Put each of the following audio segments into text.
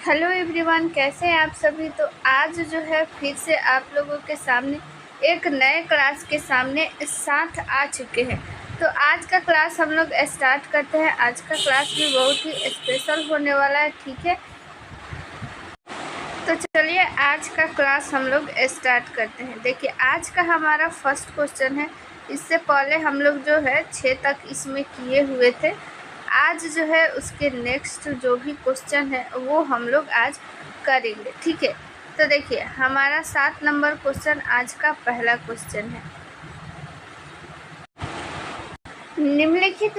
Hello everyone, कैसे हैं आप सभी। तो आज जो है फिर से आप लोगों के सामने एक नए क्लास के साथ आ चुके हैं। तो आज का क्लास हम लोग स्टार्ट करते हैं। आज का क्लास भी बहुत ही स्पेशल होने वाला है, ठीक है। तो चलिए आज का क्लास हम लोग स्टार्ट करते हैं। देखिए आज का हमारा फर्स्ट क्वेश्चन है। इससे पहले हम लोग जो है 6 तक इसमें किए हुए थे। आज जो है उसके नेक्स्ट जो भी क्वेश्चन है वो हम लोग आज करेंगे, ठीक है। तो देखिए हमारा 7 नंबर क्वेश्चन आज का पहला क्वेश्चन है। निम्नलिखित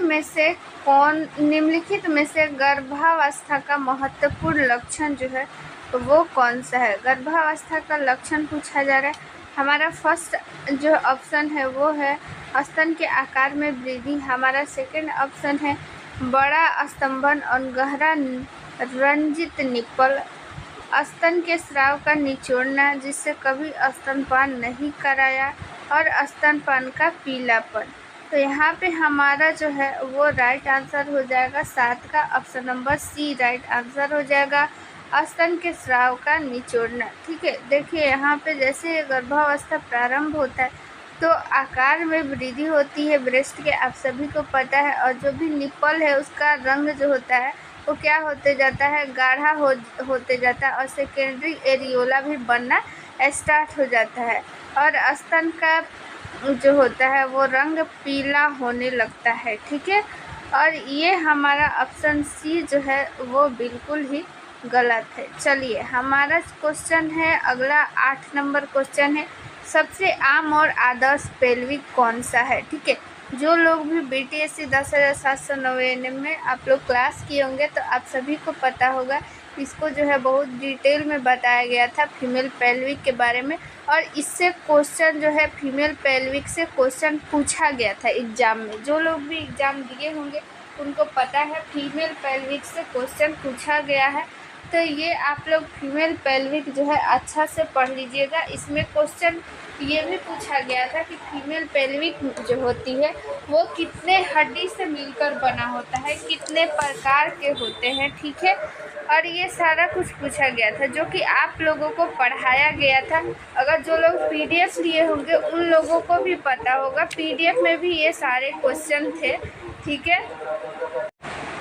में से गर्भावस्था का महत्वपूर्ण लक्षण जो है तो वो कौन सा है। गर्भावस्था का लक्षण पूछा जा रहा है। हमारा फर्स्ट जो ऑप्शन है वो है स्तन के आकार में वृद्धि। हमारा सेकंड ऑप्शन है बड़ा स्तंभन और गहरा रंजित निप्पल। स्तन के स्राव का निचोड़ना जिससे कभी स्तनपान नहीं कराया, और स्तनपान का पीलापन। तो यहाँ पे हमारा जो है वो राइट आंसर हो जाएगा 7 का option number C right answer हो जाएगा, स्तन के स्राव का निचोड़ना, ठीक है। देखिए यहाँ पे जैसे गर्भावस्था प्रारंभ होता है तो आकार में वृद्धि होती है ब्रेस्ट के, आप सभी को पता है। और जो भी निप्पल है उसका रंग जो होता है वो क्या होते जाता है, गाढ़ा होते जाता है, और सेकेंडरी एरियोला भी बनना स्टार्ट हो जाता है, और स्तन का जो होता है वो रंग पीला होने लगता है, ठीक है। और ये हमारा ऑप्शन सी जो है वो बिल्कुल ही गलत है। चलिए हमारा क्वेश्चन है अगला 8 नंबर क्वेश्चन है। सबसे आम और आदर्श पेल्विक कौन सा है, ठीक है। जो लोग भी BTSC 10,799 में आप लोग क्लास किए होंगे तो आप सभी को पता होगा। इसको जो है बहुत डिटेल में बताया गया था फीमेल पेल्विक के बारे में, और इससे क्वेश्चन जो है फीमेल पेल्विक से क्वेश्चन पूछा गया था एग्ज़ाम में। जो लोग भी एग्ज़ाम दिए होंगे उनको पता है फीमेल पेल्विक से क्वेश्चन पूछा गया है। तो ये आप लोग फीमेल पेल्विक जो है अच्छा से पढ़ लीजिएगा। इसमें क्वेश्चन ये भी पूछा गया था कि फीमेल पेल्विक जो होती है वो कितने हड्डी से मिलकर बना होता है, कितने प्रकार के होते हैं, ठीक है। और ये सारा कुछ पूछा गया था जो कि आप लोगों को पढ़ाया गया था। अगर जो लोग PDF लिए होंगे उन लोगों को भी पता होगा, PDF में भी ये सारे क्वेश्चन थे, ठीक है।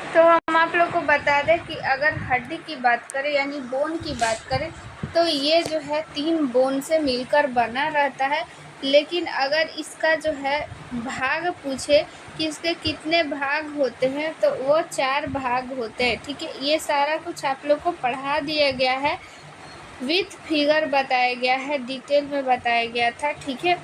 तो हम आप लोग को बता दें कि अगर हड्डी की बात करें यानी बोन की बात करें तो ये जो है 3 बोन से मिलकर बना रहता है। लेकिन अगर इसका जो है भाग पूछे कि इसके कितने भाग होते हैं तो वो 4 भाग होते हैं, ठीक है। ये सारा कुछ आप लोग को पढ़ा दिया गया है, विथ फिगर बताया गया है, डिटेल में बताया गया था, ठीक है।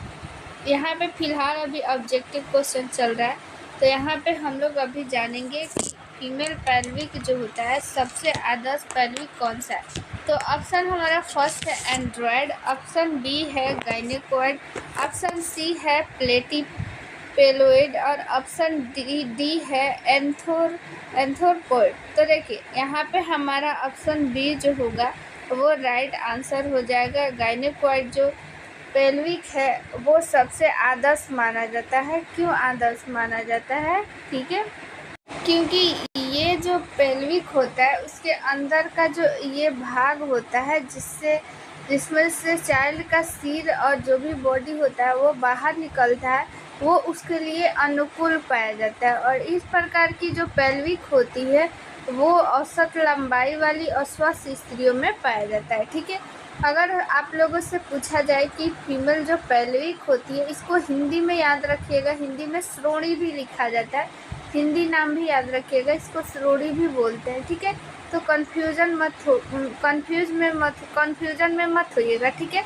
यहाँ पे फिलहाल अभी ऑब्जेक्टिव क्वेश्चन चल रहा है। तो यहाँ पे हम लोग अभी जानेंगे कि फीमेल पेल्विक जो होता है सबसे आदर्श पेल्विक कौन सा है। तो ऑप्शन हमारा फर्स्ट है एंड्रॉयड, ऑप्शन बी है गायनेकोइड, ऑप्शन सी है प्लेटिपेलोइड, और ऑप्शन डी है एंथोरपोइड। तो देखिए यहाँ पे हमारा ऑप्शन बी जो होगा वो राइट आंसर हो जाएगा। गायनेकोइड जो पेल्विक है वो सबसे आदर्श माना जाता है। क्यों आदर्श माना जाता है, ठीक है, क्योंकि ये जो पेल्विक होता है उसके अंदर का जो ये भाग होता है जिसमें से चाइल्ड का सिर और जो भी बॉडी होता है वो बाहर निकलता है, वो उसके लिए अनुकूल पाया जाता है। और इस प्रकार की जो पेल्विक होती है वो औसत लंबाई वाली और स्वस्थ स्त्रियों में पाया जाता है, ठीक है। अगर आप लोगों से पूछा जाए कि फीमेल जो पेल्विक होती है इसको हिंदी में याद रखिएगा, हिंदी में श्रोणी भी लिखा जाता है, हिंदी नाम भी याद रखिएगा, इसको श्रोणी भी बोलते हैं, ठीक है। तो कन्फ्यूजन में मत होइएगा, ठीक है।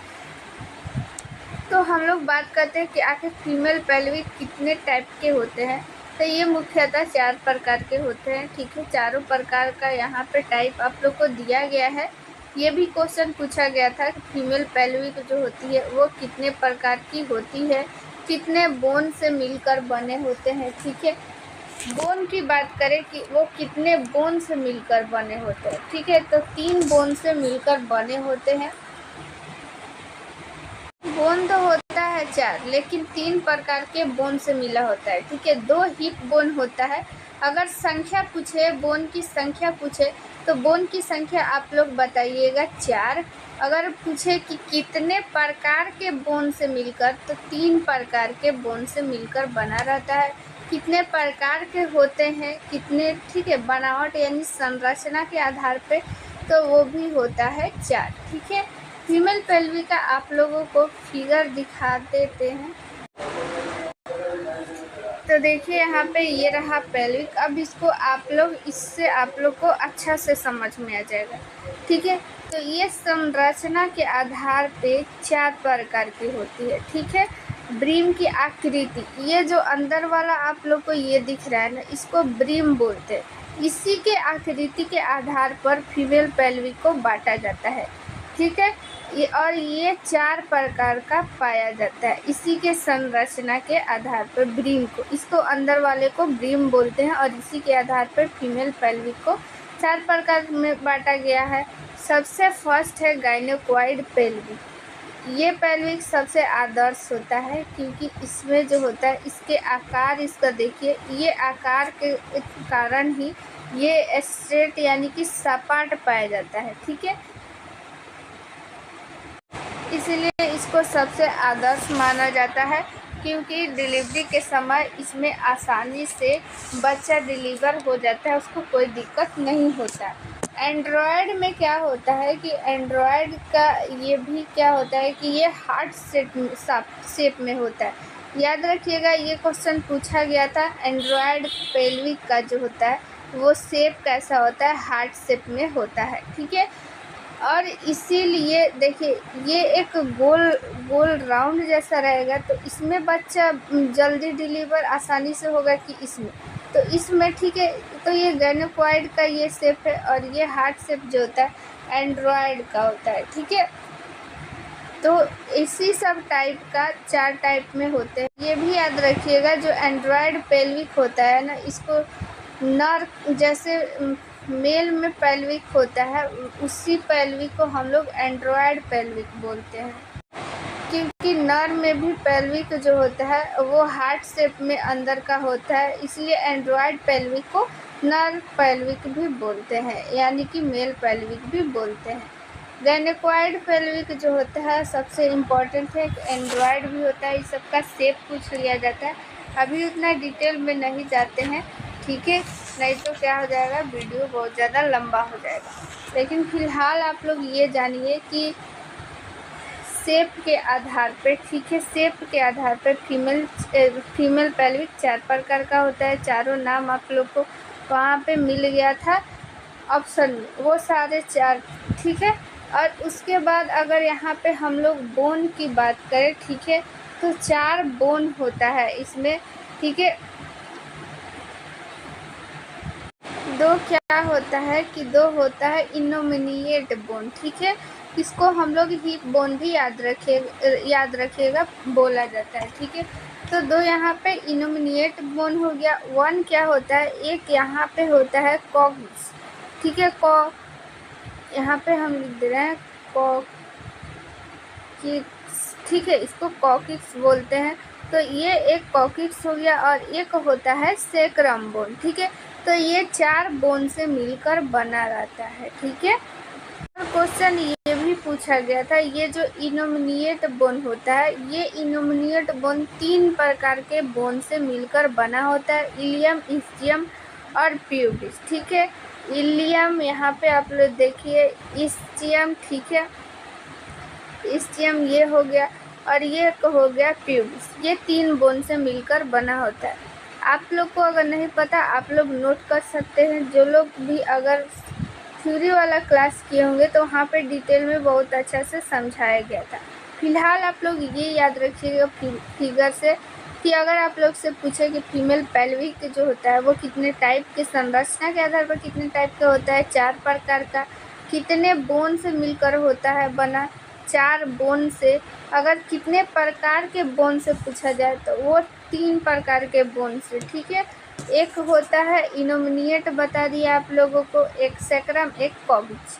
तो हम लोग बात करते हैं कि आखिर फीमेल पेल्विक कितने टाइप के होते हैं। तो ये मुख्यतः 4 प्रकार के होते हैं, ठीक है। चारों प्रकार का यहाँ पे टाइप आप लोग को दिया गया है। ये भी क्वेश्चन पूछा गया था कि फीमेल पेल्विक जो होती है वो कितने प्रकार की होती है, कितने बोन से मिलकर बने होते हैं, ठीक है। बोन की बात करें कि वो कितने बोन से मिलकर बने होते हैं, ठीक है। तो 3 बोन से मिलकर बने होते हैं। बोन तो होता है 4 लेकिन 3 प्रकार के बोन से मिला होता है, ठीक है। 2 हिप बोन होता है अगर संख्या पूछे, बोन की संख्या पूछे तो बोन की संख्या आप लोग बताइएगा 4। अगर पूछे कि कितने प्रकार के बोन से मिलकर, तो 3 प्रकार के बोन से मिलकर बना रहता है। कितने प्रकार के होते हैं, कितने, ठीक है, बनावट यानी संरचना के आधार पे, तो वो भी होता है 4। ठीक है, फीमेल पेल्विक का आप लोगों को फिगर दिखा देते हैं। तो देखिए यहाँ पे ये रहा पेल्विक। अब इसको आप लोग, इससे आप लोग को अच्छा से समझ में आ जाएगा। ठीक है, तो ये संरचना के आधार पे 4 प्रकार की होती है। ठीक है, ब्रीम की आकृति, ये जो अंदर वाला आप लोग को ये दिख रहा है ना, इसको ब्रीम बोलते हैं। इसी के आकृति के आधार पर फीमेल पेल्विक को बांटा जाता है। ठीक है, और ये 4 प्रकार का पाया जाता है इसी के संरचना के आधार पर। ब्रीम को, इसको अंदर वाले को ब्रीम बोलते हैं, और इसी के आधार पर फीमेल पेल्विक को 4 प्रकार में बांटा गया है। सबसे फर्स्ट है गायनेकोइड पेल्विक। ये पेल्विक सबसे आदर्श होता है, क्योंकि इसमें जो होता है, इसके आकार, इसका देखिए, ये आकार के कारण ही ये स्ट्रेट यानी कि सपाट पाया जाता है। ठीक है, इसलिए इसको सबसे आदर्श माना जाता है, क्योंकि डिलीवरी के समय इसमें आसानी से बच्चा डिलीवर हो जाता है, उसको कोई दिक्कत नहीं होता। एंड्रॉयड में क्या होता है कि एंड्रॉयड का ये भी क्या होता है कि ये हार्ट शेप में होता है। याद रखिएगा, ये क्वेश्चन पूछा गया था। एंड्रॉयड पेल्विक का जो होता है वो शेप कैसा होता है, हार्ट शेप में होता है। ठीक है, और इसीलिए देखिए, ये एक गोल राउंड जैसा रहेगा, तो इसमें बच्चा जल्दी डिलीवर आसानी से होगा कि इसमें, तो इसमें, ठीक है। तो ये गायनेकोइड का ये शेप है, और ये हार्ट शेप जो होता है एंड्रॉयड का होता है। ठीक है, तो इसी सब टाइप का 4 टाइप में होते हैं। ये भी याद रखिएगा, जो एंड्रॉयड पेल्विक होता है ना, इसको नर, जैसे मेल में पेल्विक होता है, उसी पेल्विक को हम लोग एंड्रॉयड पेल्विक बोलते हैं। क्योंकि नर में भी पेल्विक जो होता है वो हार्ट शेप में अंदर का होता है, इसलिए एंड्रॉयड पेल्विक को नर पेल्विक भी बोलते हैं, यानी कि मेल पेल्विक भी बोलते हैं। गायनेकोइड पेल्विक जो होता है सबसे इम्पॉर्टेंट है, एंड्रॉयड भी होता है। इस सबका शेप पूछ लिया जाता है, अभी उतना डिटेल में नहीं जाते हैं। ठीक है, नहीं तो क्या हो जाएगा, वीडियो बहुत ज़्यादा लंबा हो जाएगा। लेकिन फ़िलहाल आप लोग ये जानिए कि शेप के आधार पर, ठीक है, शेप के आधार पर फीमेल पेल्विक 4 प्रकार का होता है। चारों नाम आप लोग को वहाँ पे मिल गया था ऑप्शन में, वो सारे 4। ठीक है, और उसके बाद अगर यहाँ पे हम लोग बोन की बात करें, ठीक है, तो 4 बोन होता है इसमें। ठीक है, 2 क्या होता है कि 2 होता है इनोमिनिएट बोन। ठीक है, इसको हम लोग हिप बोन भी याद रखिएगा बोला जाता है। ठीक है, तो 2 यहाँ पे इनोमिनिएट बोन हो गया। 1 क्या होता है, एक यहाँ पे होता है कॉक्सिक्स। ठीक है, यहाँ पे हम लिख दे रहे हैं कॉक्सिक्स। ठीक है, इसको कॉक्सिक्स बोलते हैं। तो ये एक कॉक्सिक्स हो गया, और एक होता है सेक्रम बोन। ठीक है, तो ये 4 बोन से मिलकर बना रहता है। ठीक है, क्वेश्चन ये भी पूछा गया था, ये जो इनोमिनिएट बोन होता है, ये इनोमिनिएट बोन 3 प्रकार के बोन से मिलकर बना होता है, इलियम, इस्चियम और प्यूबिस। ठीक है, इलियम यहाँ पे आप लोग देखिए, इस्चियम, ठीक है, इस्चियम ये हो गया, और ये हो गया प्यूबिस। ये 3 बोन से मिलकर बना होता है। आप लोग को अगर नहीं पता, आप लोग नोट कर सकते हैं। जो लोग भी अगर थ्योरी वाला क्लास किए होंगे तो वहाँ पे डिटेल में बहुत अच्छा से समझाया गया था। फिलहाल आप लोग ये याद रखिएगा फिगर से, कि अगर आप लोग से पूछे कि फीमेल पेल्विक जो होता है वो कितने टाइप के, संरचना के आधार पर कितने टाइप का होता है, 4 प्रकार का, कितने बोन से मिलकर होता है बना, 4 बोन से। अगर कितने प्रकार के बोन से पूछा जाए तो वो 3 प्रकार के बोन से। ठीक है, एक होता है इनोमिनिएट, बता दिया आप लोगों को, एक सेक्रम, एक कॉक्सिक्स।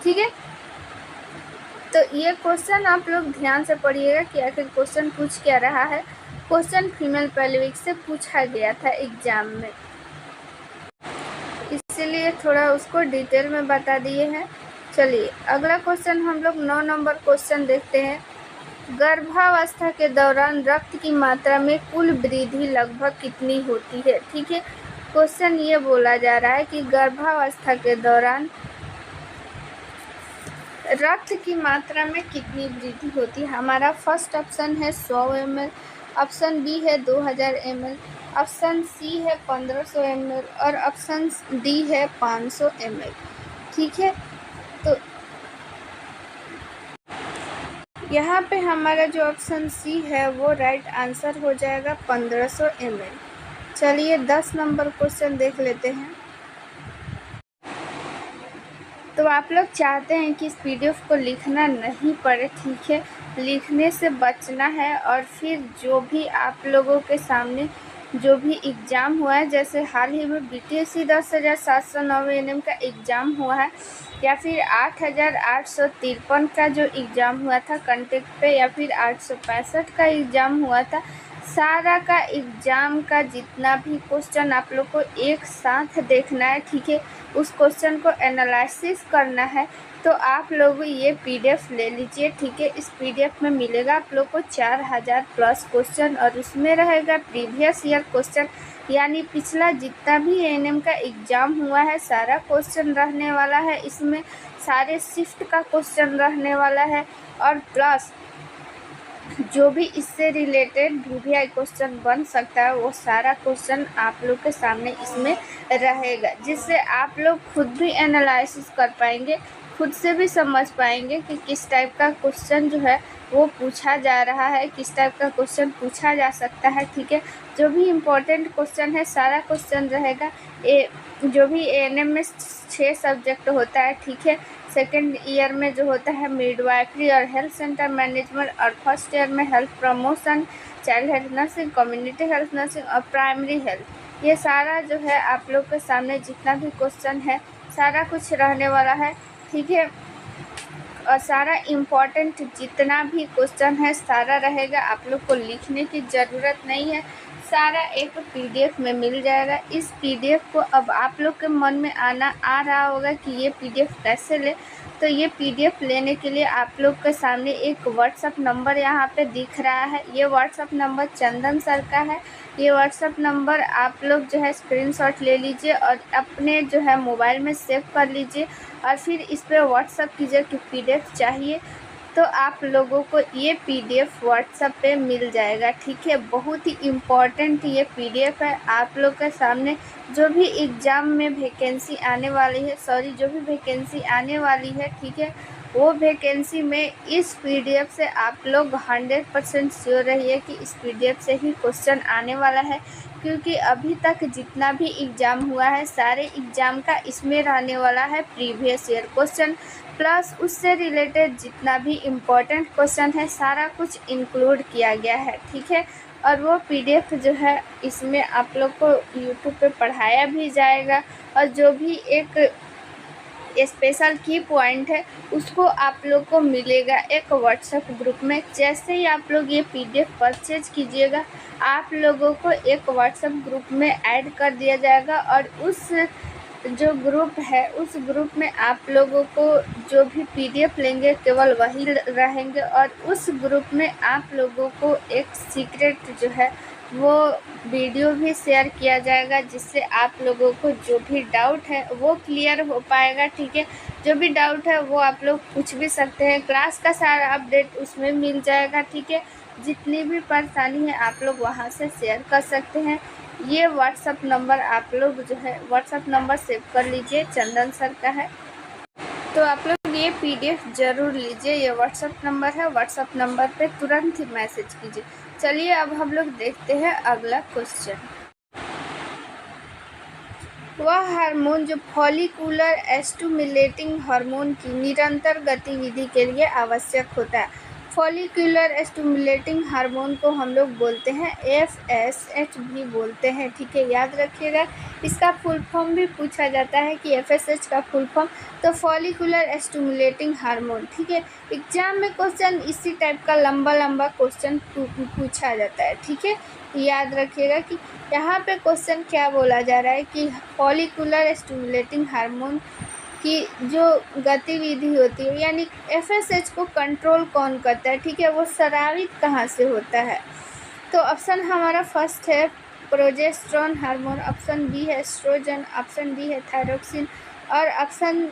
ठीक है, तो ये क्वेश्चन आप लोग ध्यान से पढ़िएगा कि आखिर क्वेश्चन पूछ क्या रहा है। क्वेश्चन फीमेल पेल्विक से पूछा गया था एग्जाम में। इसीलिए थोड़ा उसको डिटेल में बता दिए हैं। चलिए अगला क्वेश्चन हम लोग 9 नंबर क्वेश्चन देखते हैं। गर्भावस्था के दौरान रक्त की मात्रा में कुल वृद्धि लगभग कितनी होती है? ठीक है, क्वेश्चन ये बोला जा रहा है कि गर्भावस्था के दौरान रक्त की मात्रा में कितनी वृद्धि होती है। हमारा फर्स्ट ऑप्शन है 100 ml, ऑप्शन बी है 2000 ml, ऑप्शन सी है 1500 ml और ऑप्शन डी है 500 ml। ठीक है, तो यहाँ पे हमारा जो ऑप्शन सी है वो राइट आंसर हो जाएगा 1500 ml। चलिए 10 नंबर क्वेश्चन देख लेते हैं। तो आप लोग चाहते हैं कि इस पीडीएफ को लिखना नहीं पड़े, ठीक है, लिखने से बचना है। और फिर जो भी आप लोगों के सामने जो भी एग्ज़ाम हुआ है, जैसे हाल ही में बीटीएससी 10,709 एनएम का एग्ज़ाम हुआ है, या फिर 8,853 का जो एग्ज़ाम हुआ था कंटेक्ट पे, या फिर 865 का एग्ज़ाम हुआ था, सारा का एग्ज़ाम का जितना भी क्वेश्चन आप लोग को एक साथ देखना है, ठीक है, उस क्वेश्चन को एनालिसिस करना है। तो आप लोग ये पीडीएफ ले लीजिए, ठीक है। इस पीडीएफ में मिलेगा आप लोग को 4000 प्लस क्वेश्चन और उसमें रहेगा प्रीवियस ईयर क्वेश्चन, यानी पिछला जितना भी एएनएम का एग्ज़ाम हुआ है सारा क्वेश्चन रहने वाला है। इसमें सारे शिफ्ट का क्वेश्चन रहने वाला है और प्लस जो भी इससे रिलेटेड वीवीआई क्वेश्चन बन सकता है वो सारा क्वेश्चन आप लोग के सामने इसमें रहेगा, जिससे आप लोग खुद भी एनालिसिस कर पाएंगे, खुद से भी समझ पाएंगे कि किस टाइप का क्वेश्चन जो है वो पूछा जा रहा है, किस टाइप का क्वेश्चन पूछा जा सकता है, ठीक है। जो भी इम्पोर्टेंट क्वेश्चन है सारा क्वेश्चन रहेगा। जो भी एएनएम में 6 सब्जेक्ट होता है, ठीक है। सेकेंड ईयर में जो होता है मिडवाइफरी और हेल्थ सेंटर मैनेजमेंट, और फर्स्ट ईयर में health promotion, child health nursing, community health nursing और प्राइमरी हेल्थ। ये सारा जो है आप लोग के सामने जितना भी क्वेश्चन है सारा कुछ रहने वाला है, ठीक है। और सारा इम्पोर्टेंट जितना भी क्वेश्चन है सारा रहेगा, आप लोग को लिखने की ज़रूरत नहीं है, सारा एक पीडीएफ में मिल जाएगा। इस पीडीएफ को अब आप लोग के मन में आ रहा होगा कि ये पीडीएफ कैसे ले। तो ये पीडीएफ लेने के लिए आप लोग के सामने एक व्हाट्सअप नंबर यहाँ पे दिख रहा है। ये व्हाट्सअप नंबर चंदन सर का है। ये व्हाट्सअप नंबर आप लोग जो है स्क्रीनशॉट ले लीजिए और अपने जो है मोबाइल में सेव कर लीजिए और फिर इस पर व्हाट्सअप कीजिए कि पीडीएफ चाहिए, तो आप लोगों को ये पीडीएफ व्हाट्सएप पे मिल जाएगा, ठीक है। बहुत ही इम्पॉर्टेंट ये पीडीएफ है। आप लोग के सामने जो भी एग्ज़ाम में वैकेंसी आने वाली है, जो भी वैकेंसी आने वाली है, ठीक है, वो वैकेंसी में इस पीडीएफ से आप लोग 100% श्योर रहिए कि इस पीडीएफ से ही क्वेश्चन आने वाला है, क्योंकि अभी तक जितना भी एग्ज़ाम हुआ है सारे एग्ज़ाम का इसमें रहने वाला है प्रीवियस ईयर क्वेश्चन, प्लस उससे रिलेटेड जितना भी इम्पोर्टेंट क्वेश्चन है सारा कुछ इंक्लूड किया गया है, ठीक है। और वो पीडीएफ जो है इसमें आप लोग को यूट्यूब पे पढ़ाया भी जाएगा और जो भी एक स्पेशल की पॉइंट है उसको आप लोग को मिलेगा एक व्हाट्सएप ग्रुप में। जैसे ही आप लोग ये पीडीएफ परचेज कीजिएगा आप लोगों को एक व्हाट्सएप ग्रुप में ऐड कर दिया जाएगा और उस जो ग्रुप है उस ग्रुप में आप लोगों को जो भी पीडीएफ लेंगे केवल वही रहेंगे और उस ग्रुप में आप लोगों को एक सीक्रेट जो है वो वीडियो भी शेयर किया जाएगा, जिससे आप लोगों को जो भी डाउट है वो क्लियर हो पाएगा, ठीक है। जो भी डाउट है वो आप लोग पूछ भी सकते हैं, क्लास का सारा अपडेट उसमें मिल जाएगा, ठीक है। जितनी भी परेशानी है आप लोग वहाँ से शेयर कर सकते हैं। ये व्हाट्सअप नंबर आप लोग जो है व्हाट्सअप नंबर सेव कर लीजिए, चंदन सर का है। तो आप लोग ये पीडीएफ ज़रूर लीजिए, ये व्हाट्सअप नंबर है, व्हाट्सअप नंबर पे तुरंत ही मैसेज कीजिए। चलिए अब हम लोग देखते हैं अगला क्वेश्चन। वह हार्मोन जो फॉलिकुलर स्टिमुलेटिंग हार्मोन की निरंतर गतिविधि के लिए आवश्यक होता है फॉलिकुलर स्टिमुलेटिंग हार्मोन को हम लोग बोलते हैं FSH भी बोलते हैं, ठीक है, याद रखिएगा। इसका फुल फॉर्म भी पूछा जाता है कि FSH का फुल फॉर्म, तो फॉलिकुलर स्टिमुलेटिंग हार्मोन, ठीक है। एग्जाम में क्वेश्चन इसी टाइप का लंबा लंबा क्वेश्चन पूछा जाता है, ठीक है। याद रखिएगा कि यहाँ पे क्वेश्चन क्या बोला जा रहा है कि फॉलिकुलर स्टिमुलेटिंग हार्मोन की जो गतिविधि होती है, यानी FSH को कंट्रोल कौन करता है, ठीक है, वो स्रावित कहाँ से होता है। तो ऑप्शन हमारा फर्स्ट है प्रोजेस्टेरोन हार्मोन, ऑप्शन बी है एस्ट्रोजन, ऑप्शन डी है थायरोक्सिन, और ऑप्शन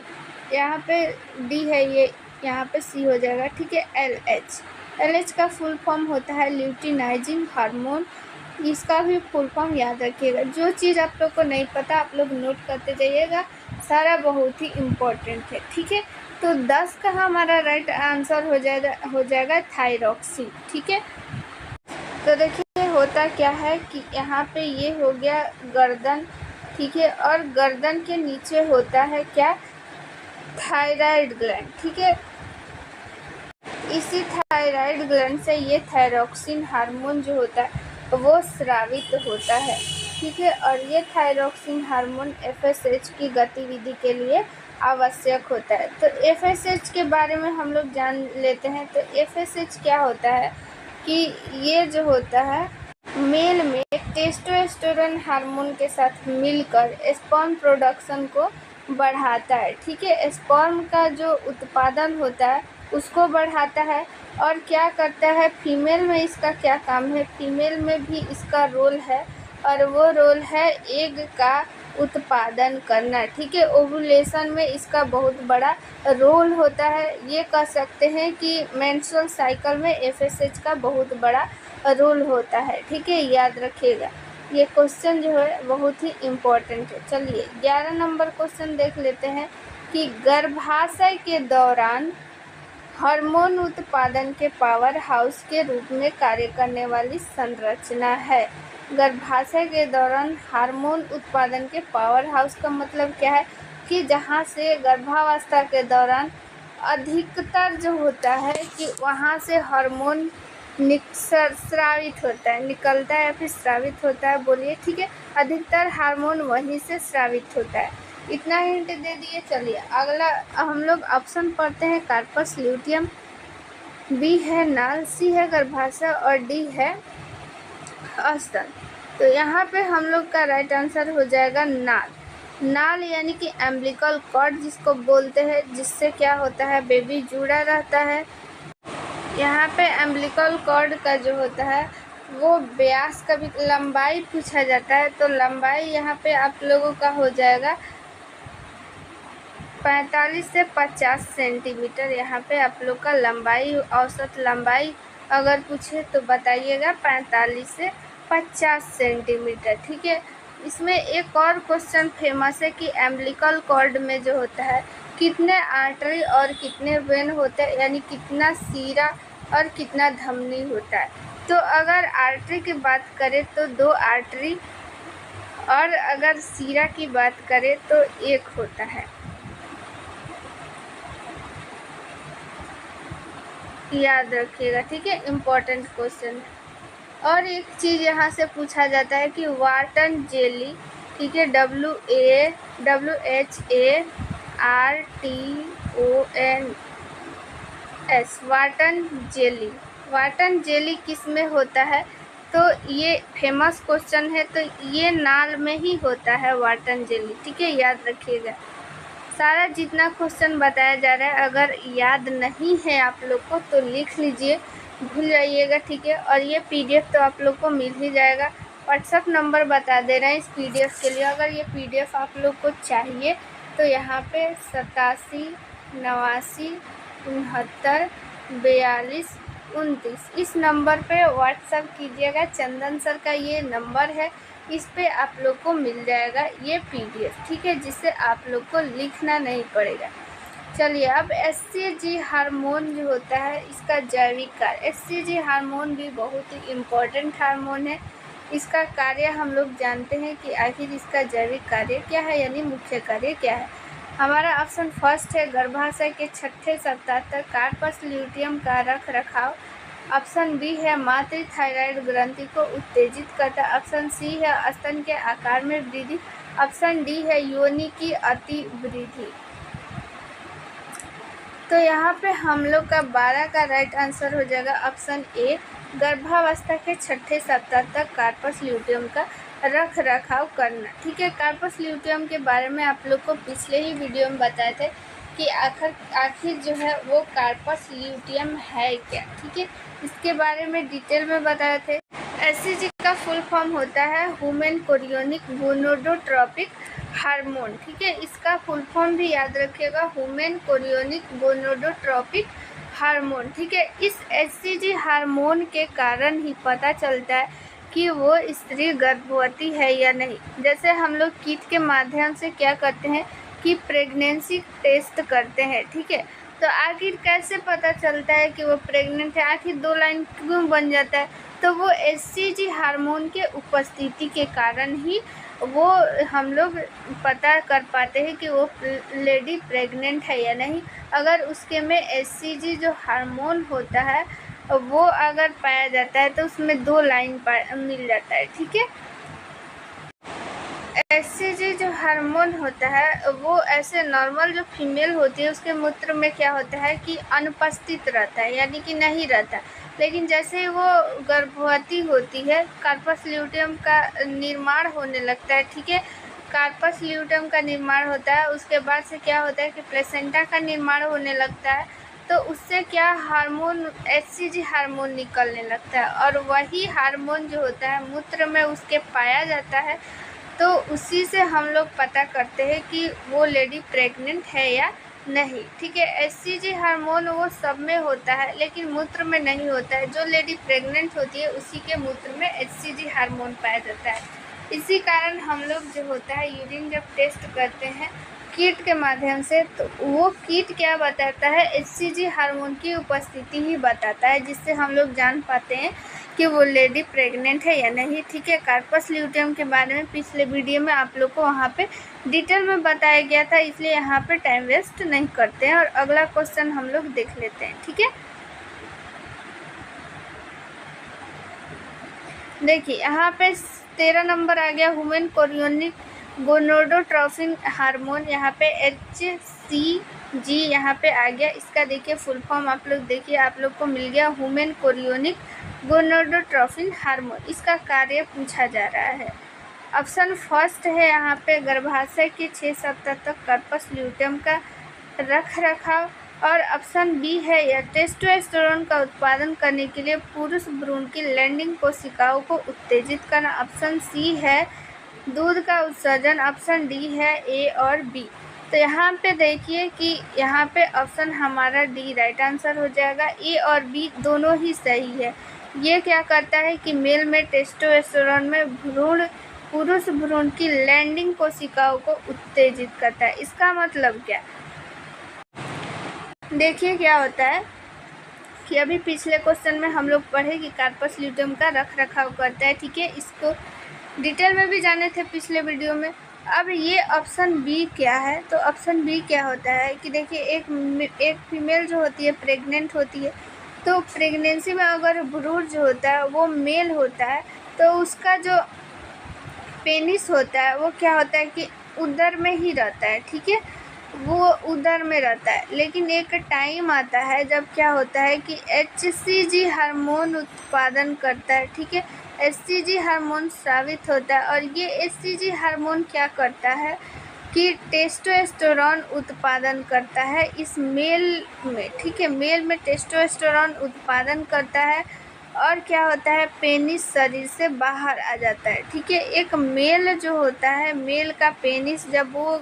यहाँ पे डी है, ये यहाँ पे सी हो जाएगा, ठीक है, LH का फुल फॉर्म होता है ल्यूटिनाइजिंग हार्मोन। इसका भी फुल फॉर्म याद रखिएगा। जो चीज़ आप लोग को नहीं पता आप लोग नोट करते जाइएगा, सारा बहुत ही इम्पोर्टेंट है, ठीक है। तो 10 का हमारा राइट आंसर हो जाएगा थायरोक्सिन, ठीक है। तो देखिए होता क्या है कि यहाँ पे ये हो गया गर्दन, ठीक है, और गर्दन के नीचे होता है क्या, थायराइड ग्लैंड, ठीक है। इसी थायराइड ग्लैंड से ये थायरोक्सिन हार्मोन जो होता है वो स्रावित होता है, ठीक है। और ये थायरोक्सिन हार्मोन FSH की गतिविधि के लिए आवश्यक होता है। तो FSH के बारे में हम लोग जान लेते हैं। तो FSH क्या होता है कि ये जो होता है मेल में टेस्टोस्टेरोन हार्मोन के साथ मिलकर स्पर्म प्रोडक्शन को बढ़ाता है, ठीक है। स्पर्म का जो उत्पादन होता है उसको बढ़ाता है। और क्या करता है, फीमेल में इसका क्या काम है, फीमेल में भी इसका रोल है, और वो रोल है एग का उत्पादन करना, ठीक है। ओवुलेशन में इसका बहुत बड़ा रोल होता है। ये कह सकते हैं कि मेंस्ट्रुअल साइकिल में FSH का बहुत बड़ा रोल होता है, ठीक है, याद रखिएगा। ये क्वेश्चन जो है बहुत ही इम्पोर्टेंट है। चलिए 11 नंबर क्वेश्चन देख लेते हैं कि गर्भाशय के दौरान हार्मोन उत्पादन के पावर हाउस के रूप में कार्य करने वाली संरचना है। गर्भाशय के दौरान हार्मोन उत्पादन के पावर हाउस का मतलब क्या है कि जहाँ से गर्भावस्था के दौरान अधिकतर जो होता है कि वहाँ से हार्मोन स्रावित होता है, निकलता है या फिर स्रावित होता है, बोलिए, ठीक है। अधिकतर हार्मोन वहीं से स्रावित होता है। इतना हिंट दे दिए। चलिए अगला हम लोग ऑप्शन पढ़ते हैं। कार्पस ल्यूटियम, बी है नाल, सी है गर्भाशय और डी है स्तन। तो यहाँ पे हम लोग का राइट आंसर हो जाएगा नाल। नाल यानी कि एम्बिलिकल कॉर्ड जिसको बोलते हैं, जिससे क्या होता है बेबी जुड़ा रहता है। यहाँ पे एम्बिलिकल कॉर्ड का जो होता है वो व्यास का भी लंबाई पूछा जाता है। तो लंबाई यहाँ पे आप लोगों का हो जाएगा 45 से 50 सेंटीमीटर। यहाँ पे आप लोग का लंबाई, औसत लंबाई अगर पूछे तो बताइएगा 45 से 50 सेंटीमीटर, ठीक है। इसमें एक और क्वेश्चन फेमस है कि एम्बिलिकल कॉर्ड में जो होता है कितने आर्टरी और कितने वेन होते हैं, यानी कितना सीरा और कितना धमनी होता है। तो अगर आर्टरी की बात करें तो 2 आर्टरी, और अगर सीरा की बात करें तो 1 होता है। याद रखिएगा, ठीक है, इम्पोर्टेंट क्वेश्चन है। और एक चीज़ यहाँ से पूछा जाता है कि वाटन जेली, ठीक है, WATRTONS, वाटन जेली। वाटन जेली किस में होता है, तो ये फेमस क्वेश्चन है। तो ये नाल में ही होता है वाटन जेली, ठीक है, याद रखिएगा। सारा जितना क्वेश्चन बताया जा रहा है अगर याद नहीं है आप लोग को तो लिख लीजिए, भूल जाइएगा, ठीक है। और ये PDF तो आप लोग को मिल ही जाएगा। व्हाट्सअप नंबर बता दे रहे हैं इस PDF के लिए। अगर ये PDF आप लोग को चाहिए तो यहाँ पे 87 89 69 42 29 इस नंबर पे व्हाट्सअप कीजिएगा। चंदन सर का ये नंबर है, इस पे आप लोग को मिल जाएगा ये PDF, ठीक है, जिससे आप लोग को लिखना नहीं पड़ेगा। चलिए अब HCG हार्मोन जो होता है इसका जैविक कार्य। HCG हार्मोन भी बहुत ही इम्पोर्टेंट हार्मोन है। इसका कार्य हम लोग जानते हैं कि आखिर इसका जैविक कार्य क्या है, यानी मुख्य कार्य क्या है। हमारा ऑप्शन फर्स्ट है गर्भाशय के छठे सप्ताह तक कार्पस ल्यूटियम का रख रखाव। ऑप्शन बी है मातृ थायराइड ग्रंथि को उत्तेजित करता है। ऑप्शन सी है स्तन के आकार में वृद्धि। ऑप्शन डी है योनि की अति वृद्धि। तो यहाँ पे हम लोग का 12 का राइट आंसर हो जाएगा ऑप्शन ए, गर्भावस्था के छठे सप्ताह तक कार्पस ल्यूटियम का रख रखाव करना। ठीक है, कार्पस ल्यूटियम के बारे में आप लोग को पिछले ही वीडियो में बताए थे कि आखिर जो है वो कार्पस ल्यूटियम है क्या। ठीक है, इसके बारे में डिटेल में बताए थे। एचसीजी का फुल फॉर्म होता है ह्यूमन कोरियोनिक गोनोडोट्रोपिक हार्मोन। ठीक है, इसका फुल फॉर्म भी याद रखिएगा, ह्यूमन कोरियोनिक गोनोडोट्रोपिक हार्मोन। ठीक है, इस एचसीजी हार्मोन के कारण ही पता चलता है कि वो स्त्री गर्भवती है या नहीं। जैसे हम लोग किट के माध्यम से क्या करते हैं कि प्रेगनेंसी टेस्ट करते हैं। ठीक है, तो आखिर कैसे पता चलता है कि वो प्रेग्नेंट है, आखिर 2 लाइन क्यों बन जाता है, तो वो एचसीजी हार्मोन के उपस्थिति के कारण ही वो हम लोग पता कर पाते हैं कि वो लेडी प्रेग्नेंट है या नहीं। अगर उसके में एचसीजी जो हार्मोन होता है वो अगर पाया जाता है तो उसमें 2 लाइन मिल जाता है। ठीक है, एचसीजी जो हार्मोन होता है वो ऐसे नॉर्मल जो फीमेल होती है उसके मूत्र में क्या होता है कि अनुपस्थित रहता है, यानी कि नहीं रहता। लेकिन जैसे ही वो गर्भवती होती है कार्पस ल्यूटियम का निर्माण होने लगता है। ठीक है, कार्पस ल्यूटियम का निर्माण होता है, उसके बाद से क्या होता है कि प्लेसेंटा का निर्माण होने लगता है। तो उससे क्या हार्मोन एचसीजी हार्मोन निकलने लगता है और वही हार्मोन जो होता है मूत्र में उसके पाया जाता है। तो उसी से हम लोग पता करते हैं कि वो लेडी प्रेग्नेंट है या नहीं। ठीक है, एचसीजी हार्मोन वो सब में होता है लेकिन मूत्र में नहीं होता है। जो लेडी प्रेग्नेंट होती है उसी के मूत्र में एचसीजी हार्मोन पाया जाता है। इसी कारण हम लोग जो होता है यूरिन जब टेस्ट करते हैं किट के माध्यम से, तो वो किट क्या बताता है, एचसीजी हार्मोन की उपस्थिति ही बताता है, जिससे हम लोग जान पाते हैं कि वो लेडी प्रेग्नेंट है या नहीं। ठीक है, कार्पस ल्यूटियम के बारे में पिछले वीडियो में आप लोग को वहाँ पे डिटेल में बताया गया था, इसलिए यहाँ पे टाइम वेस्ट नहीं करते हैं और अगला क्वेश्चन हम लोग देख लेते हैं। ठीक है, देखिए यहाँ पे 13 नंबर आ गया ह्यूमन कोरियोनिक गोनोडोट्रोपिन हार्मोन। यहाँ पे HCG यहाँ पे आ गया। इसका देखिए फुल फॉर्म आप लोग देखिए, आप लोग को मिल गया ह्यूमन कोरियोनिक गोनोडोट्रोपिन हार्मोन। इसका कार्य पूछा जा रहा है। ऑप्शन फर्स्ट है यहाँ पे गर्भाशय के 6 सप्ताह तक कार्पस ल्यूटियम का रख रखाव। और ऑप्शन बी है या टेस्टोस्टेरोन का उत्पादन करने के लिए पुरुष भ्रूण की लैंडिंग कोशिकाओं को उत्तेजित करना। ऑप्शन सी है दूध का उत्सर्जन। ऑप्शन डी है ए और बी। तो यहाँ पे देखिए कि यहाँ पे ऑप्शन हमारा डी राइट आंसर हो जाएगा। ए और बी दोनों ही सही है। ये क्या करता है कि मेल में टेस्टोस्टेरोन में पुरुष भ्रूण की लैंडिंग कोशिकाओं को उत्तेजित करता है। इसका मतलब क्या, देखिए क्या होता है कि अभी पिछले क्वेश्चन में हम लोग पढ़े कि कार्पस ल्यूटियम का रख रखाव करता है। ठीक है, इसको डिटेल में भी जाने थे पिछले वीडियो में। अब ये ऑप्शन बी क्या है, तो ऑप्शन बी क्या होता है कि देखिए एक फीमेल जो होती है प्रेग्नेंट होती है, तो प्रेगनेंसी में अगर भ्रूण जो होता है वो मेल होता है तो उसका जो पेनिस होता है वो क्या होता है कि उदर में ही रहता है। ठीक है, वो उदर में रहता है। लेकिन एक टाइम आता है जब क्या होता है कि एचसीजी हार्मोन उत्पादन करता है। ठीक है, एचसीजी हार्मोन स्रावित होता है और ये एचसीजी हार्मोन क्या करता है कि टेस्टोस्टेरोन उत्पादन करता है इस मेल में। ठीक है, मेल में टेस्टोस्टेरोन उत्पादन करता है और क्या होता है पेनिस शरीर से बाहर आ जाता है। ठीक है, एक मेल जो होता है, मेल का पेनिस जब वो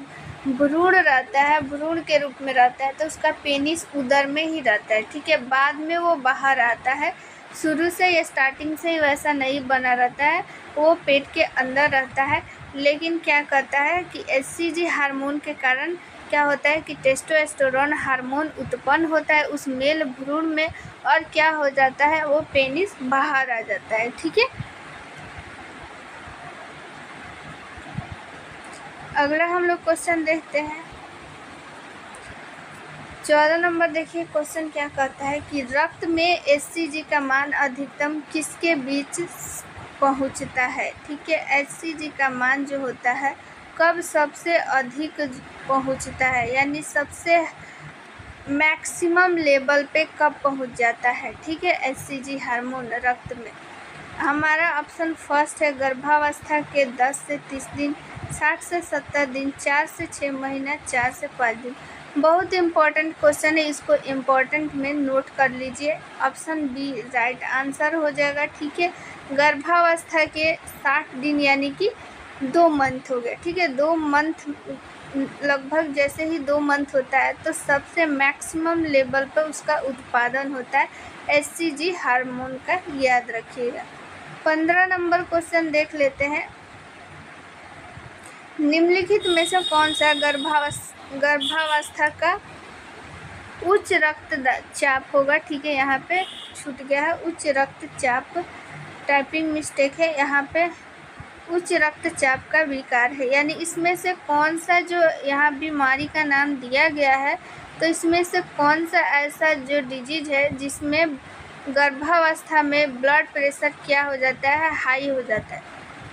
भ्रूण रहता है, भ्रूण के रूप में रहता है, तो उसका पेनिस उदर में ही रहता है। ठीक है, बाद में वो बाहर आता है। शुरू से या स्टार्टिंग से ही वैसा नहीं बना रहता है, वो पेट के अंदर रहता है। लेकिन क्या करता है कि एचसीजी हार्मोन के कारण क्या होता है कि टेस्टोस्टेरोन हार्मोन उत्पन्न होता है उस मेल भ्रूण में और क्या हो जाता है वो पेनिस बाहर आ जाता है। ठीक है, अगला हम लोग क्वेश्चन देखते हैं। 14 नंबर देखिए क्वेश्चन क्या कहता है कि रक्त में HCG का मान अधिकतम किसके बीच पहुंचता है। ठीक है, HCG का मान जो होता है कब सबसे अधिक पहुंचता है, यानी सबसे मैक्सिमम लेवल पे कब पहुंच जाता है। ठीक है, HCG हार्मोन रक्त में। हमारा ऑप्शन फर्स्ट है गर्भावस्था के 10 से 30 दिन, 60 से 70 दिन, 4 से 6 महीना, 4 से 5 दिन। बहुत इम्पॉर्टेंट क्वेश्चन है, इसको इम्पॉर्टेंट में नोट कर लीजिए। ऑप्शन बी राइट आंसर हो जाएगा। ठीक है, गर्भावस्था के 60 दिन यानी कि 2 मंथ हो गए। ठीक है, 2 मंथ लगभग जैसे ही 2 मंथ होता है तो सबसे मैक्सिमम लेवल पर उसका उत्पादन होता है HCG हार्मोन का, याद रखिएगा। 15 नंबर क्वेश्चन देख लेते हैं। निम्नलिखित में से कौन सा गर्भावस्था का उच्च रक्तचाप होगा। ठीक है, यहाँ पे छूट गया है उच्च रक्तचाप, टाइपिंग मिस्टेक है, यहाँ पे उच्च रक्तचाप का विकार है। यानी इसमें से कौन सा जो यहाँ बीमारी का नाम दिया गया है, तो इसमें से कौन सा ऐसा जो डिजीज है जिसमें गर्भावस्था में ब्लड प्रेशर क्या हो जाता है, हाई हो जाता है।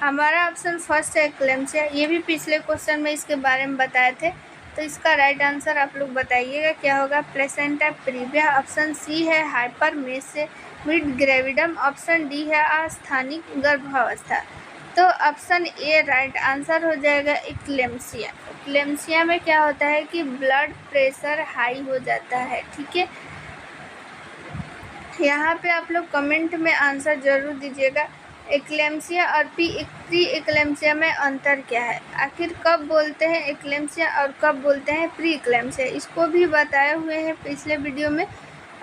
हमारा ऑप्शन फर्स्ट है एक्लेम्सिया। ये भी पिछले क्वेश्चन में इसके बारे में बताए थे, तो इसका राइट आंसर आप लोग बताइएगा क्या होगा। Placenta previa. ऑप्शन सी है हाइपरमेसेमिड ग्रेविडम। ऑप्शन डी है अस्थानिक गर्भावस्था। तो ऑप्शन ए राइट आंसर हो जाएगा एक्लेम्सिया। एक्लेम्सिया में क्या होता है कि ब्लड प्रेशर हाई हो जाता है। ठीक है, यहाँ पे आप लोग कमेंट में आंसर जरूर दीजिएगा। एक्लेम्सिया और प्री एक्लेम्सिया में अंतर क्या है, आखिर कब बोलते हैं एक्लेम्सिया और कब बोलते हैं प्री एक्लेम्सिया, इसको भी बताए हुए हैं पिछले वीडियो में।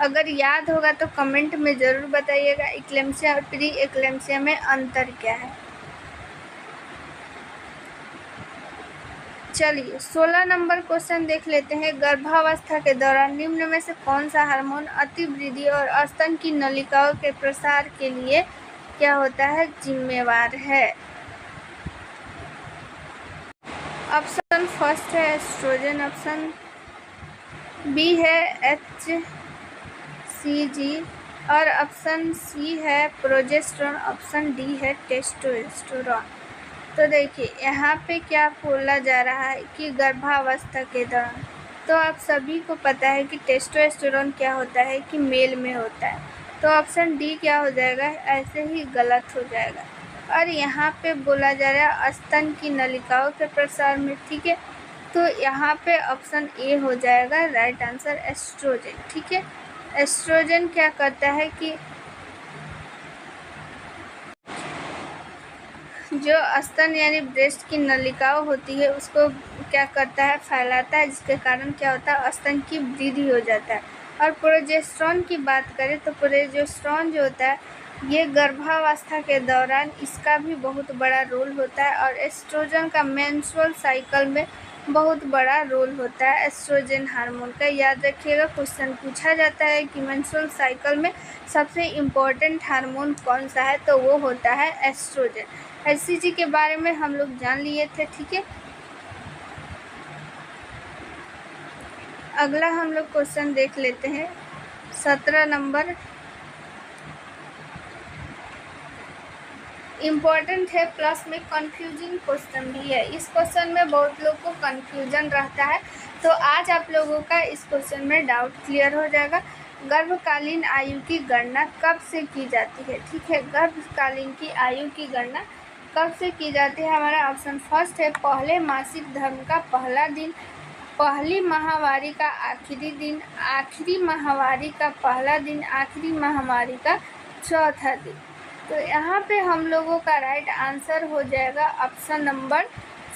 अगर याद होगा तो कमेंट में ज़रूर बताइएगा एक्लेम्सिया और प्री एक्लेम्सिया में अंतर क्या है। चलिए 16 नंबर क्वेश्चन देख लेते हैं। गर्भावस्था के दौरान निम्न में से कौन सा हार्मोन अतिवृद्धि और स्तन की नलिकाओं के प्रसार के लिए क्या होता है, जिम्मेवार है। ऑप्शन फर्स्ट है एस्ट्रोजन, ऑप्शन बी है HCG और ऑप्शन सी है प्रोजेस्टेरोन, ऑप्शन डी है टेस्टोस्टेरोन। तो देखिए यहाँ पे क्या बोला जा रहा है कि गर्भावस्था के दौरान, तो आप सभी को पता है कि टेस्टोस्टेरोन क्या होता है कि मेल में होता है, तो ऑप्शन डी क्या हो जाएगा, ऐसे ही गलत हो जाएगा। और यहाँ पे बोला जा रहा है स्तन की नलिकाओं के प्रसार में। ठीक है, तो यहाँ पे ऑप्शन ए हो जाएगा राइट आंसर एस्ट्रोजन। ठीक है, एस्ट्रोजन क्या करता है कि जो स्तन यानी ब्रेस्ट की नलिकाओं होती है उसको क्या करता है, फैलाता है, जिसके कारण क्या होता है, स्तन की वृद्धि हो जाता है। और प्रोजेस्टेरोन की बात करें तो प्रोजेस्टेरोन जो होता है ये गर्भावस्था के दौरान इसका भी बहुत बड़ा रोल होता है। और एस्ट्रोजन का मेंस्ट्रुअल साइकिल में बहुत बड़ा रोल होता है एस्ट्रोजन हार्मोन का, याद रखिएगा। क्वेश्चन पूछा जाता है कि मेंस्ट्रुअल साइकिल में सबसे इम्पोर्टेंट हार्मोन कौन सा है, तो वो होता है एस्ट्रोजन। HCG के बारे में हम लोग जान लिए थे। ठीक है, अगला हम लोग क्वेश्चन देख लेते हैं 17 नंबर। इम्पॉर्टेंट है प्लस में कंफ्यूजिंग क्वेश्चन भी है। इस क्वेश्चन में बहुत लोग को कंफ्यूजन रहता है, तो आज आप लोगों का इस क्वेश्चन में डाउट क्लियर हो जाएगा। गर्भकालीन आयु की गणना कब से की जाती है। ठीक है, गर्भकालीन की आयु की गणना कब से की जाती है। हमारा ऑप्शन फर्स्ट है पहले मासिक धर्म का पहला दिन, पहली माहवारी का आखिरी दिन, आखिरी माहवारी का पहला दिन, आखिरी माहवारी का चौथा दिन। तो यहाँ पे हम लोगों का राइट आंसर हो जाएगा ऑप्शन नंबर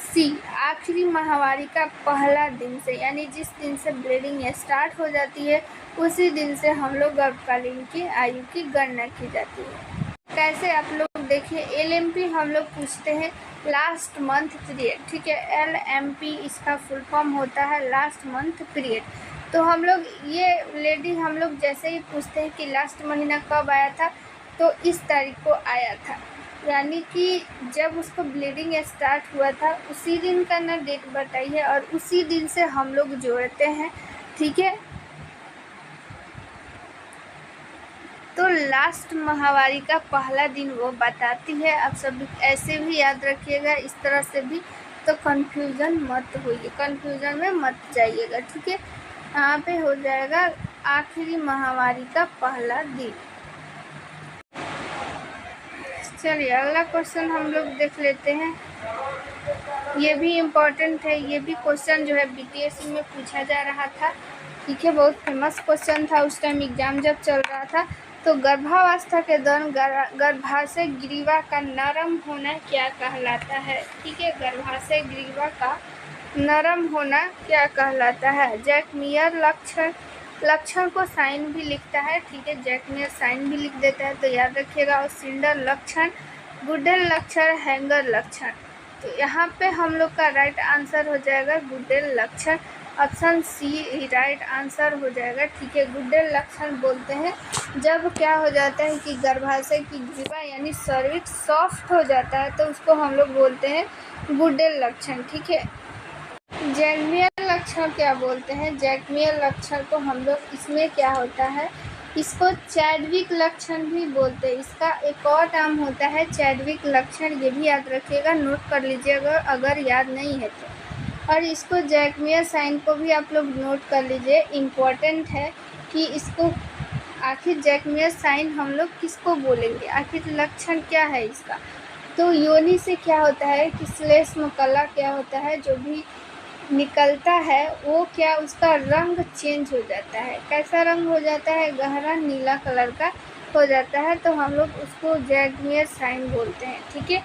सी, आखिरी माहवारी का पहला दिन से, यानी जिस दिन से ब्लीडिंग स्टार्ट हो जाती है उसी दिन से हम लोग गर्भकालीन की आयु की गणना की जाती है। कैसे, आप लोग देखिए LMP हम लोग पूछते हैं लास्ट मंथ पीरियड। ठीक है, LMP इसका फुल फॉर्म होता है लास्ट मंथ पीरियड। तो हम लोग ये लेडी हम लोग जैसे ही पूछते हैं कि लास्ट महीना कब आया था, तो इस तारीख को आया था, यानी कि जब उसको ब्लीडिंग स्टार्ट हुआ था उसी दिन का ना डेट बताइए और उसी दिन से हम लोग जोड़ते हैं। ठीक है, तो लास्ट माहवारी का पहला दिन वो बताती है। आप सब ऐसे भी याद रखिएगा, इस तरह से भी, तो कन्फ्यूज़न मत होइए, कन्फ्यूज़न में मत जाइएगा, ठीक है। यहाँ पे हो जाएगा आखिरी माहवारी का पहला दिन। चलिए अगला क्वेश्चन हम लोग देख लेते हैं। ये भी इम्पोर्टेंट है, ये भी क्वेश्चन जो है बीटीएससी में पूछा जा रहा था, ठीक है। बहुत फेमस क्वेश्चन था उस टाइम एग्जाम जब चल रहा था। तो गर्भावस्था के दौरान गर्भाशय ग्रीवा का नरम होना क्या कहलाता है, ठीक है। गर्भाशय ग्रीवा का नरम होना क्या कहलाता है। जैकमियर लक्षण को साइन भी लिखता है, ठीक है। जैकमियर साइन भी लिख देता है, तो याद रखिएगा। और सिंडर लक्षण, गुडेल लक्षण, हैंगर लक्षण। तो यहाँ पे हम लोग का राइट आंसर हो जाएगा गुडेल लक्षण। ऑप्शन सी राइट आंसर हो जाएगा, ठीक है। गुडेल लक्षण बोलते हैं जब क्या हो जाता है कि गर्भाशय की ग्रीवा यानी सर्विक्स सॉफ्ट हो जाता है, तो उसको हम लोग बोलते हैं गुडेल लक्षण, ठीक है। जैकमियर लक्षण क्या बोलते हैं। जैकमियर लक्षण को हम लोग, इसमें क्या होता है, इसको चैडविक लक्षण भी बोलते हैं। इसका एक और नाम होता है चैडविक लक्षण, ये भी याद रखिएगा, नोट कर लीजिएगा अगर याद नहीं है तो। और इसको जैकमियर साइन को भी आप लोग नोट कर लीजिए, इम्पॉर्टेंट है कि इसको आखिर जैकमियर साइन हम लोग किसको बोलेंगे, आखिर लक्षण क्या है इसका। तो योनि से क्या होता है कि श्लेष्म कला क्या होता है, जो भी निकलता है वो क्या, उसका रंग चेंज हो जाता है। कैसा रंग हो जाता है, गहरा नीला कलर का हो जाता है, तो हम लोग उसको जैकमियर साइन बोलते हैं, ठीक है।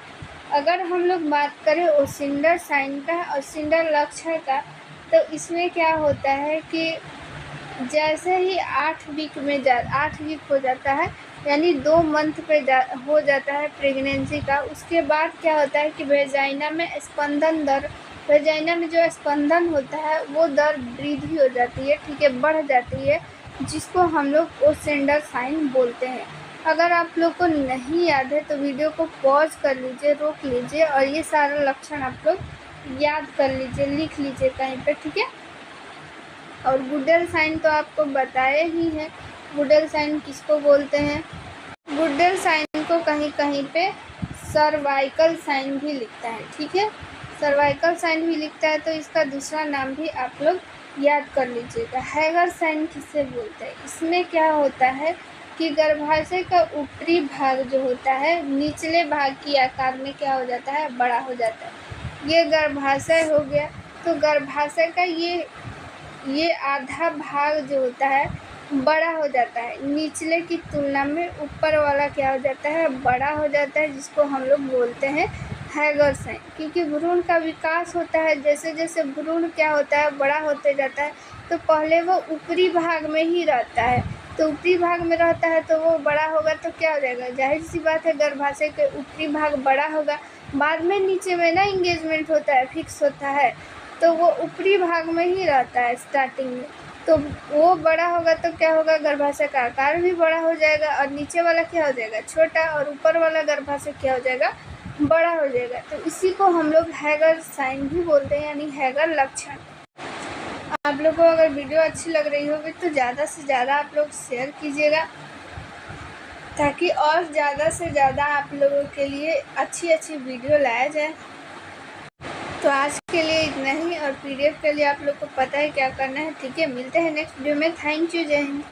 अगर हम लोग बात करें ओसिंडर साइन का और सिंडर लक्षण का, तो इसमें क्या होता है कि जैसे ही 8 वीक हो जाता है, यानी 2 मंथ पे हो जाता है प्रेगनेंसी का, उसके बाद क्या होता है कि वेजाइना में स्पंदन दर, वेजाइना में जो स्पंदन होता है वो दर वृद्धि हो जाती है, ठीक है, बढ़ जाती है, जिसको हम लोग ओसेंडर साइन बोलते हैं। अगर आप लोग को नहीं याद है तो वीडियो को पॉज कर लीजिए, रोक लीजिए और ये सारा लक्षण आप लोग याद कर लीजिए, लिख लीजिए कहीं पे, ठीक है। और गुडेल साइन तो आपको बताए ही है, गुडेल साइन किसको बोलते हैं। गुडेल साइन को कहीं कहीं पे सर्वाइकल साइन भी लिखता है, ठीक है। सर्वाइकल साइन भी लिखता है, तो इसका दूसरा नाम भी आप लोग याद कर लीजिएगा। हैगर साइन किसे बोलते हैं। इसमें क्या होता है कि गर्भाशय का ऊपरी भाग जो होता है निचले भाग की आकार में क्या हो जाता है, बड़ा हो जाता है। ये गर्भाशय हो गया, तो गर्भाशय का ये आधा भाग जो होता है बड़ा हो जाता है, निचले की तुलना में ऊपर वाला क्या हो जाता है, बड़ा हो जाता है, जिसको हम लोग बोलते हैं हैगर साइन। क्योंकि भ्रूण का विकास होता है, जैसे जैसे भ्रूण क्या होता है बड़ा होते जाता है, तो पहले वो ऊपरी भाग में ही रहता है, तो ऊपरी भाग में रहता है तो वो बड़ा होगा तो क्या हो जाएगा, जाहिर सी बात है गर्भाशय के ऊपरी भाग बड़ा होगा। बाद में नीचे में ना इंगेजमेंट होता है, फिक्स होता है, तो वो ऊपरी भाग में ही रहता है स्टार्टिंग में, तो वो बड़ा होगा तो क्या होगा, गर्भाशय का आकार भी बड़ा हो जाएगा और नीचे वाला क्या हो जाएगा, छोटा, और ऊपर वाला गर्भाशय क्या हो जाएगा, बड़ा हो जाएगा। तो इसी को हम लोग हैगर साइन भी बोलते हैं, यानी हैगर लक्षण। आप लोगों को अगर वीडियो अच्छी लग रही होगी तो ज़्यादा से ज़्यादा आप लोग शेयर कीजिएगा, ताकि और ज़्यादा से ज़्यादा आप लोगों के लिए अच्छी अच्छी वीडियो लाया जाए। तो आज के लिए इतना ही, और पीडीएफ के लिए आप लोग को पता है क्या करना है, ठीक है। मिलते हैं नेक्स्ट वीडियो में। थैंक यू, जय हिंद।